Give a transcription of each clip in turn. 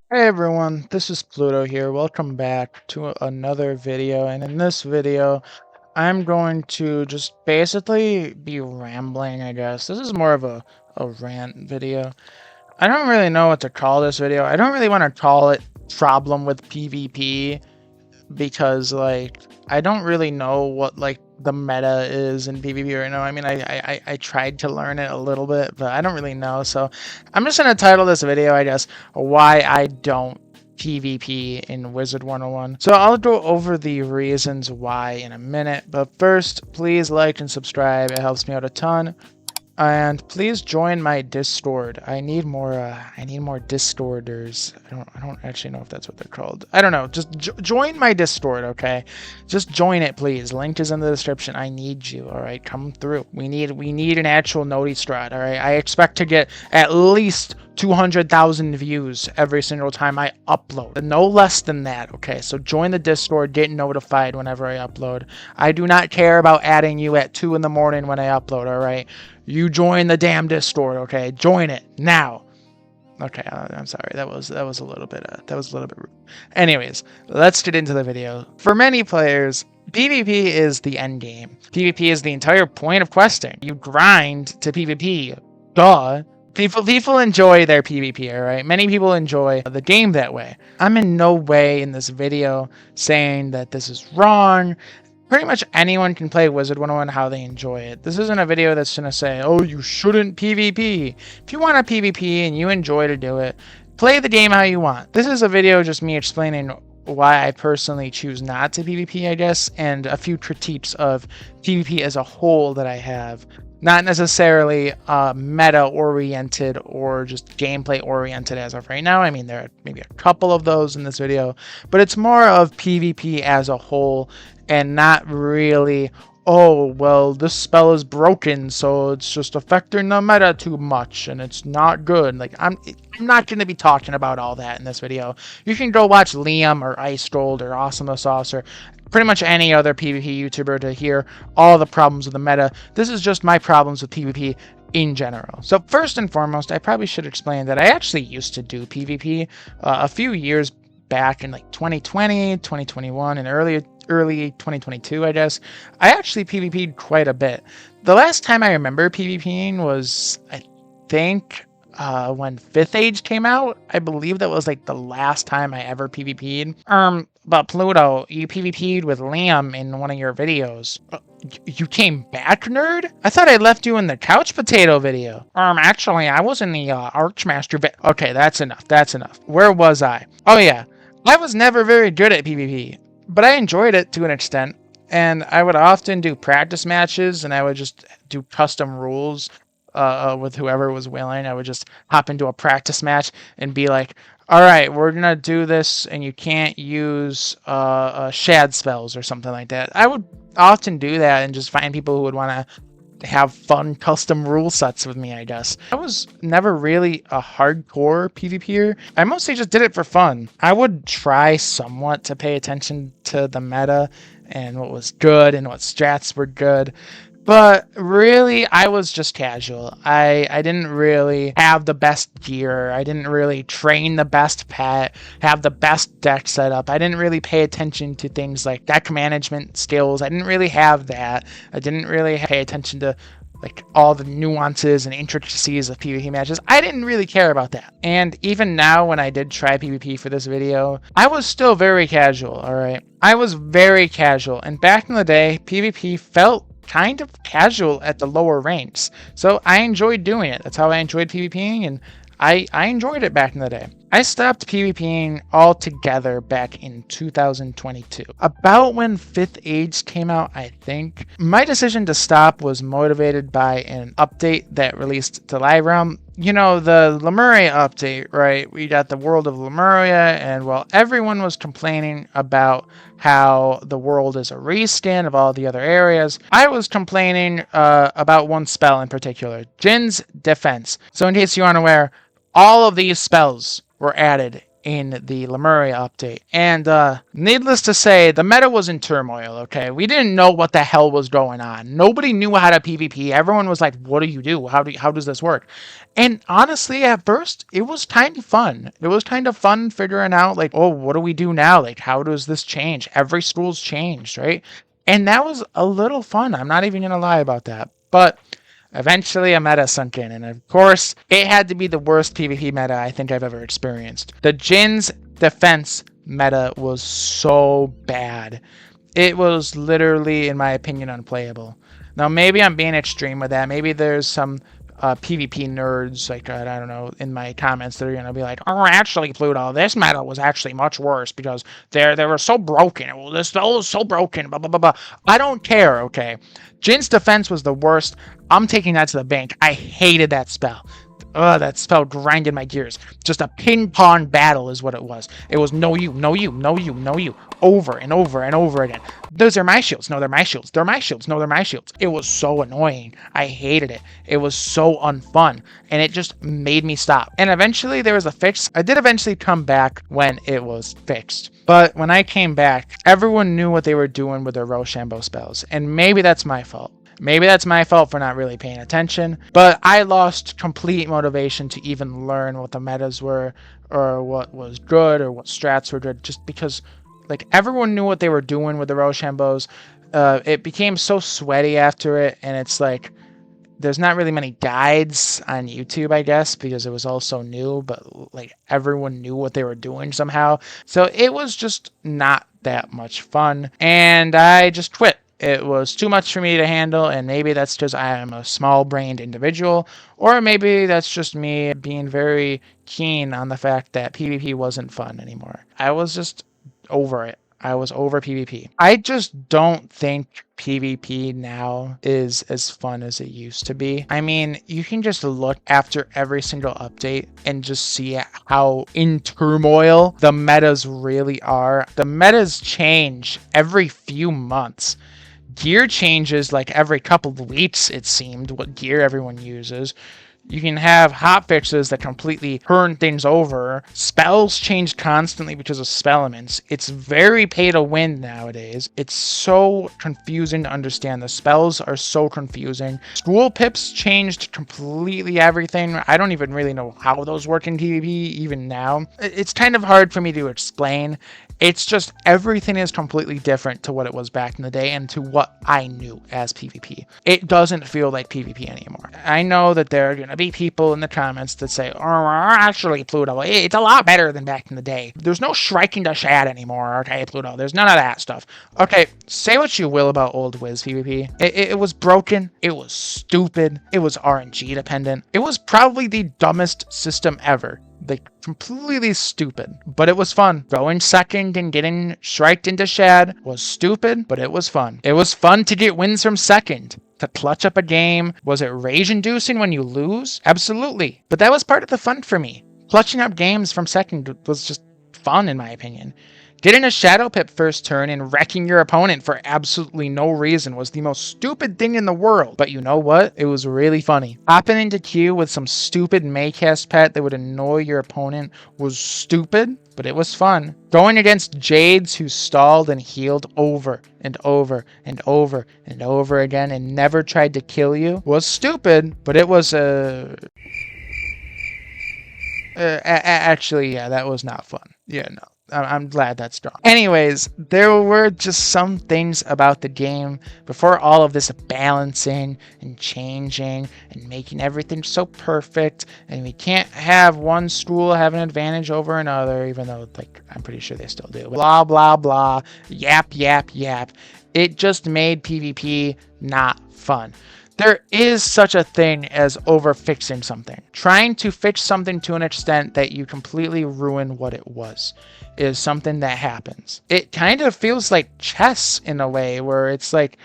Hey everyone, this is Pluto here. Welcome back to another video, and in this video, I'm going to just basically be rambling, I guess. This is more of a rant video. I don't really know what to call this video. I don't really want to call it Problem with PvP because, like, I don't really know what, like, the meta is in PvP right now. I mean, I tried to learn it a little bit, but I don't really know. So I'm just going to title this video, I guess, Why I Don't PvP in Wizard 101. So I'll go over the reasons why in a minute, but first, please like and subscribe. It helps me out a ton. And please join my Discord. I need more Discorders. I don't actually know if that's what they're called. I don't know. Just join my Discord, okay? Just join it, please. Link is in the description. I need you, all right? Come through. We need an actual Noti strat, all right? I expect to get at least 200,000 views every single time I upload. No less than that, okay? So join the Discord, get notified whenever I upload. I do not care about adding you at 2 in the morning when I upload, all right? You join the damn Discord, okay? Join it now. Okay, I'm sorry. That was a little bit rude. Anyways, let's get into the video. For many players, PvP is the end game. PvP is the entire point of questing. You grind to PvP. Duh. People enjoy their PvP, alright? Many people enjoy the game that way. I'm in no way in this video saying that this is wrong. Pretty much anyone can play Wizard 101 how they enjoy it. This isn't a video that's going to say, oh, you shouldn't PvP. If you want to PvP and you enjoy to do it, play the game how you want. This is a video just me explaining why I personally choose not to PvP, I guess, and a few critiques of PvP as a whole that I have. Not necessarily meta-oriented or just gameplay-oriented as of right now. I mean, there are maybe a couple of those in this video, but it's more of PvP as a whole and not really, oh, well, this spell is broken, so it's just affecting the meta too much, and it's not good. Like, I'm not going to be talking about all that in this video. You can go watch Liam or Ice Gold or Awesome Sauce or pretty much any other PvP YouTuber to hear all the problems with the meta. This is just my problems with PvP in general. So first and foremost, I probably should explain that I actually used to do PvP a few years back in like 2020, 2021, and early 2022, I guess. I actually PvP'd quite a bit. The last time I remember PvPing was, I think, when 5th Age came out. I believe that was like the last time I ever PvP'd. But Pluto, you PvP'd with Liam in one of your videos. You came back, nerd? I thought I left you in the couch potato video. Actually, I was in the Archmaster Okay, that's enough. Where was I? Oh yeah, I was never very good at PvP, but I enjoyed it to an extent. And I would often do practice matches, and I would just do custom rules with whoever was willing. I would just hop into a practice match and be like, all right, we're going to do this, and you can't use shad spells or something like that. I would often do that and just find people who would want to have fun custom rule sets with me, I guess. I was never really a hardcore PvPer. I mostly just did it for fun. I would try somewhat to pay attention to the meta and what was good and what strats were good. But really, I was just casual. I didn't really have the best gear. I didn't really train the best pet, have the best deck set up. I didn't really pay attention to things like deck management skills. I didn't really have that. I didn't really pay attention to like all the nuances and intricacies of PvP matches. I didn't really care about that. And even now, when I did try PvP for this video, I was still very casual, alright? I was very casual. And back in the day, PvP felt kind of casual at the lower ranks. So I enjoyed doing it. That's how I enjoyed PvPing, and I enjoyed it back in the day. I stopped PvPing altogether back in 2022. About when 5th Age came out, I think. My decision to stop was motivated by an update that released to Live Realm. You know, the Lemuria update, right? We got the world of Lemuria, and well, everyone was complaining about how the world is a reskin of all the other areas. I was complaining about one spell in particular, Jin's Defense. So in case you aren't aware, all of these spells were added in the Lemuria update. And needless to say, the meta was in turmoil, okay? We didn't know what the hell was going on. Nobody knew how to PvP. Everyone was like, what do you do? How does this work? And honestly, at first, it was kind of fun. It was kind of fun figuring out, like, oh, what do we do now? Like, how does this change? Every school's changed, right? And that was a little fun. I'm not even going to lie about that. But eventually a meta sunk in, and of course, it had to be the worst PvP meta I think I've ever experienced. The Jin's defense meta was so bad. It was literally, in my opinion, unplayable. Now, maybe I'm being extreme with that. Maybe there's some PvP nerds, like, I don't know, in my comments that are going to be like, oh, actually, Pluto, this meta was actually much worse because they were so broken. This spell was so broken, blah, blah, blah, blah. I don't care, okay? Jin's defense was the worst. I'm taking that to the bank. I hated that spell. Ugh, that spell grinded my gears. Just a ping-pong battle is what it was. It was no you, no you, no you, no you, over and over and over again. Those are my shields. No, they're my shields. They're my shields. No, they're my shields. It was so annoying. I hated it. It was so unfun, and it just made me stop. And eventually there was a fix. I did eventually come back when it was fixed. But when I came back, everyone knew what they were doing with their Rochambeau spells, and maybe that's my fault. Maybe that's my fault for not really paying attention, but I lost complete motivation to even learn what the metas were, or what was good, or what strats were good, just because, like, everyone knew what they were doing with the Rochambeaus. It became so sweaty after it, and it's like, there's not really many guides on YouTube, I guess, because it was all so new, but, like, everyone knew what they were doing somehow. So it was just not that much fun, and I just quit. It was too much for me to handle, and maybe that's because I am a small-brained individual, or maybe that's just me being very keen on the fact that PvP wasn't fun anymore. I was just over it. I was over PvP. I just don't think PvP now is as fun as it used to be. I mean, you can just look after every single update and just see how in turmoil the metas really are. The metas change every few months. Gear changes like every couple of weeks, it seemed, what gear everyone uses. You can have hotfixes that completely turn things over. Spells change constantly because of spell elements. It's very pay to win nowadays. It's so confusing to understand. The spells are so confusing. School pips changed completely everything. I don't even really know how those work in PvP even now. It's kind of hard for me to explain. It's just everything is completely different to what it was back in the day and to what I knew as PvP. It doesn't feel like PvP anymore. I know that there are going to be people in the comments that say, oh, actually, Pluto, it's a lot better than back in the day. There's no striking the shad anymore, okay, Pluto? There's none of that stuff. Okay, say what you will about old Wiz PvP. It was broken. It was stupid. It was RNG dependent. It was probably the dumbest system ever. Like, completely stupid, but it was fun. Going second and getting striked into shad was stupid, but it was fun. It was fun to get wins from second, to clutch up a game. Was it rage-inducing when you lose? Absolutely, but that was part of the fun for me. Clutching up games from second was just fun, in my opinion. Getting a Shadow Pip first turn and wrecking your opponent for absolutely no reason was the most stupid thing in the world. But you know what? It was really funny. Hopping into Q with some stupid Maycast pet that would annoy your opponent was stupid, but it was fun. Going against Jades who stalled and healed over and over and over and over again and never tried to kill you was stupid, but it was actually, yeah, that was not fun. Yeah, no. I'm glad that's gone. Anyways, there were just some things about the game before all of this balancing and changing and making everything so perfect, and we can't have one school have an advantage over another, even though, like, I'm pretty sure they still do. Blah, blah, blah, yap, yap, yap. It just made PvP not fun. There is such a thing as over-fixing something. Trying to fix something to an extent that you completely ruin what it was is something that happens. It kind of feels like chess in a way, where it's like,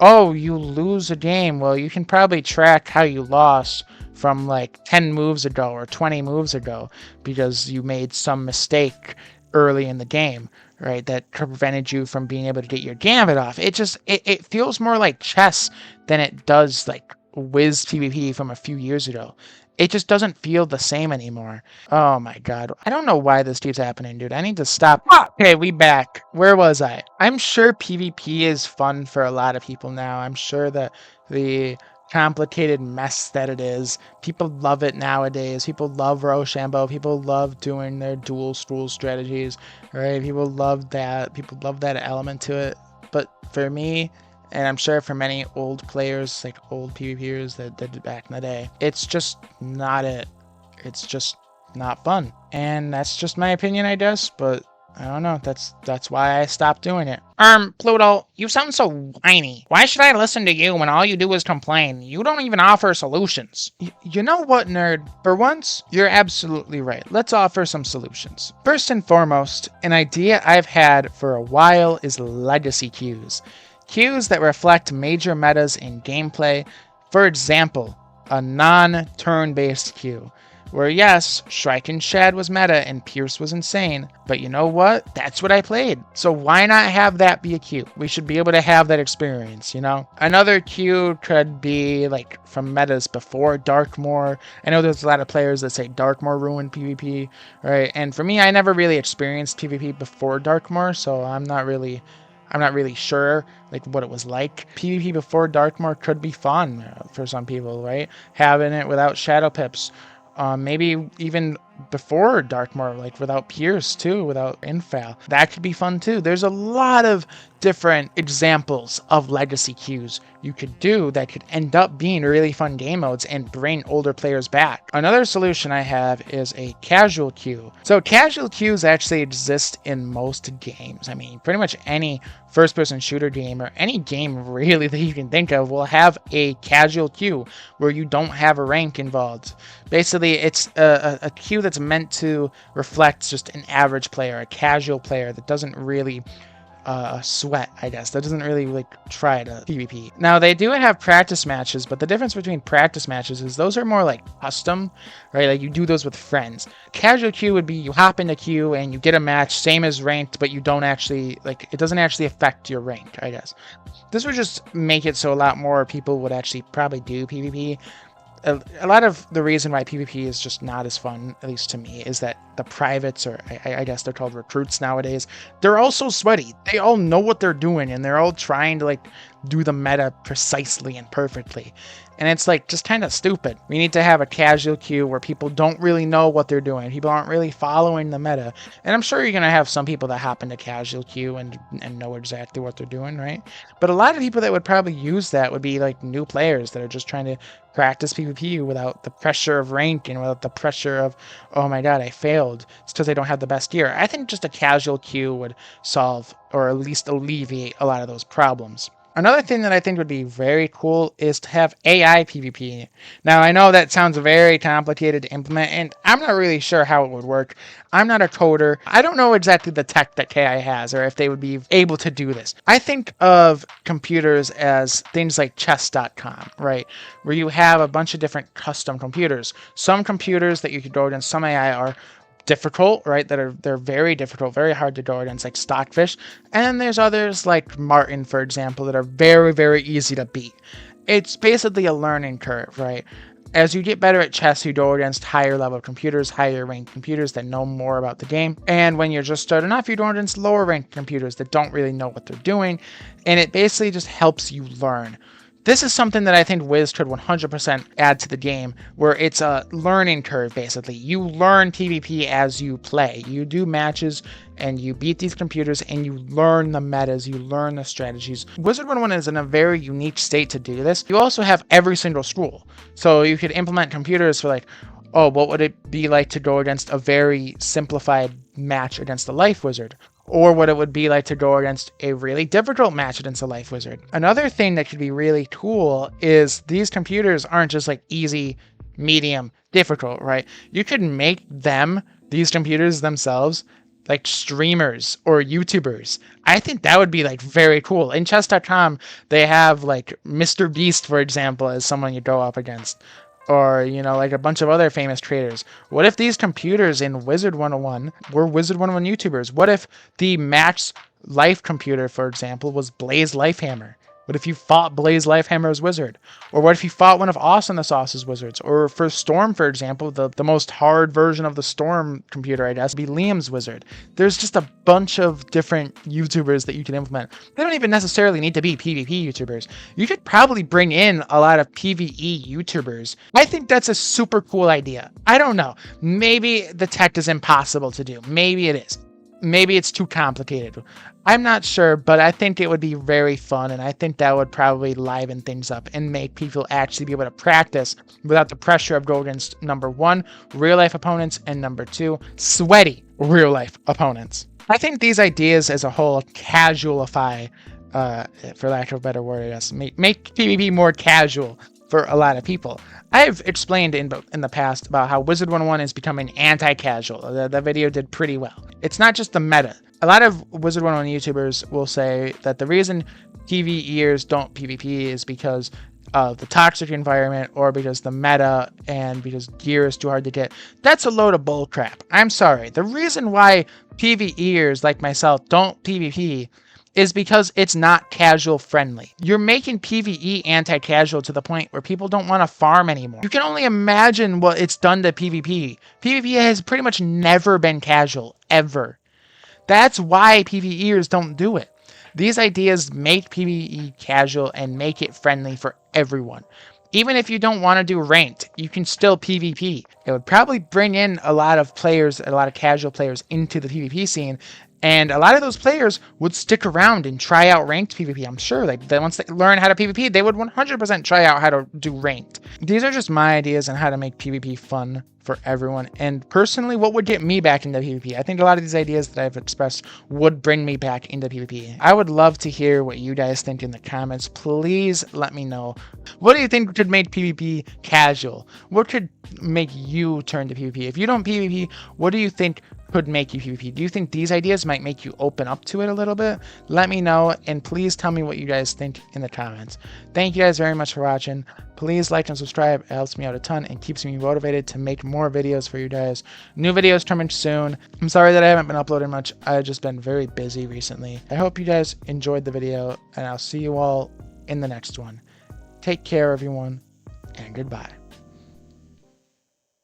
oh, you lose a game. Well, you can probably track how you lost from like 10 moves ago or 20 moves ago because you made some mistake early in the game, right, that prevented you from being able to get your gambit off. It feels more like chess than it does like Wiz PvP from a few years ago. it just doesn't feel the same anymore. Oh my god. I don't know why this keeps happening, dude. I need to stop. Ah! Okay, we back. Where was I? I'm sure PvP is fun for a lot of people now. I'm sure that the complicated mess that it is, people love it nowadays. People love Rochambeau. People love doing their dual school strategies, right? People love that. People love that element to it. But for me, and I'm sure for many old players, like old PvPers that did back in the day, it's just not it. It's just not fun. And that's just my opinion, I guess, but I don't know. That's why I stopped doing it. Pluto, you sound so whiny. Why should I listen to you when all you do is complain? You don't even offer solutions. You know what, nerd? For once, you're absolutely right. Let's offer some solutions. First and foremost, an idea I've had for a while is legacy queues. Queues that reflect major metas in gameplay. For example, a non-turn-based queue, where yes, Shrike and Shad was meta and Pierce was insane, but you know what? That's what I played. So why not have that be a queue? We should be able to have that experience, you know? Another queue could be like from metas before Darkmoor. I know there's a lot of players that say Darkmoor ruined PvP, right? And for me, I never really experienced PvP before Darkmoor, so I'm not really sure like what it was like. PvP before Darkmoor could be fun for some people, right? Having it without shadow pips. Maybe even before Darkmoor, like without Pierce too, without Infal. That could be fun too. There's a lot of different examples of legacy queues you could do that could end up being really fun game modes and bring older players back. Another solution I have is a casual queue. So casual queues actually exist in most games. I mean, pretty much any first-person shooter game or any game really that you can think of will have a casual queue where you don't have a rank involved. Basically, it's a queue that's meant to reflect just an average player, a casual player that doesn't really sweat, I guess. That doesn't really like try to PvP. Now they do have practice matches, but the difference between practice matches is those are more like custom, right? Like you do those with friends. Casual queue would be you hop in the queue and you get a match, same as ranked, but you don't actually like it doesn't actually affect your rank, I guess. This would just make it so a lot more people would actually probably do PvP. A lot of the reason why PvP is just not as fun, at least to me, is that the privates, or I guess they're called recruits nowadays, they're all so sweaty. They all know what they're doing, and they're all trying to like do the meta precisely and perfectly. And it's like just kind of stupid. We need to have a casual queue where people don't really know what they're doing. People aren't really following the meta. And I'm sure you're going to have some people that hop into casual queue and know exactly what they're doing, right? But a lot of people that would probably use that would be like new players that are just trying to practice PvP without the pressure of rank and without the pressure of, oh my god, I failed. It's because I don't have the best gear. I think just a casual queue would solve or at least alleviate a lot of those problems. Another thing that I think would be very cool is to have AI PvP. Now, I know that sounds very complicated to implement, and I'm not really sure how it would work. I'm not a coder. I don't know exactly the tech that KI has, or if they would be able to do this. I think of computers as things like chess.com, right? Where you have a bunch of different custom computers. Some computers that you could go against, some AI are difficult, right? They're very difficult, very hard to go against, like Stockfish. And then there's others like Martin, for example, that are very, very easy to beat. It's basically a learning curve, right? As you get better at chess, you go against higher level computers, higher ranked computers that know more about the game. And when you're just starting off, you go against lower ranked computers that don't really know what they're doing. And it basically just helps you learn. This is something that I think Wiz could 100% add to the game, where it's a learning curve, basically. You learn PvP as you play. You do matches, and you beat these computers, and you learn the metas, you learn the strategies. Wizard101 is in a very unique state to do this. You also have every single school. So you could implement computers for like, oh, what would it be like to go against a very simplified match against a Life Wizard? Or what it would be like to go against a really difficult match against a Life Wizard. Another thing that could be really cool is these computers aren't just like easy, medium, difficult, right? You could make them, these computers themselves, like streamers or YouTubers. I think that would be like very cool. In chess.com, they have like Mr. Beast, for example, as someone you go up against. Or, you know, like a bunch of other famous traders. What if these computers in Wizard101 were Wizard101 YouTubers? What if the Max Life computer, for example, was Blaze Lifehammer? What if you fought Blaze Lifehammer's wizard? Or what if you fought one of Awesome the Sauce's wizards? Or for Storm, for example, the most hard version of the Storm computer, I guess, would be Liam's wizard. There's just a bunch of different YouTubers that you can implement. They don't even necessarily need to be PvP YouTubers. You could probably bring in a lot of PvE YouTubers. I think that's a super cool idea. I don't know. Maybe the tech is impossible to do. Maybe it is. Maybe it's too complicated. I'm not sure, but I think it would be very fun, and I think that would probably liven things up and make people actually be able to practice without the pressure of going against, number one, real-life opponents, and number two, sweaty real-life opponents. I think these ideas as a whole casualify, for lack of a better word, I guess, make PvP more casual for a lot of people. I've explained in the past about how Wizard101 is becoming anti-casual. The video did pretty well. It's not just the meta. A lot of Wizard101 YouTubers will say that the reason PvEers don't PvP is because of the toxic environment or because the meta and because gear is too hard to get. That's a load of bullcrap. I'm sorry. The reason why PvEers like myself don't PvP is because it's not casual friendly. You're making PvE anti-casual to the point where people don't want to farm anymore. You can only imagine what it's done to PvP. PvP has pretty much never been casual, ever. That's why PvEers don't do it. These ideas make PvE casual and make it friendly for everyone. Even if you don't want to do ranked, you can still PvP. It would probably bring in a lot of players, a lot of casual players into the PvP scene, and a lot of those players would stick around and try out ranked PvP. I'm sure once they learn how to PvP, they would 100% try out how to do ranked. These are just my ideas on how to make PvP fun for everyone. And personally, what would get me back into PvP? I think a lot of these ideas that I've expressed would bring me back into PvP. I would love to hear what you guys think in the comments. Please let me know. What do you think could make PvP casual? What could make you turn to PvP? If you don't PvP, what do you think could make you PvP? Do you think these ideas might make you open up to it a little bit? Let me know, and please tell me what you guys think in the comments. Thank you guys very much for watching. Please like and subscribe. It helps me out a ton and keeps me motivated to make more videos for you guys. New videos coming soon. I'm sorry that I haven't been uploading much. I've just been very busy recently. I hope you guys enjoyed the video, and I'll see you all in the next one. Take care, everyone, and goodbye.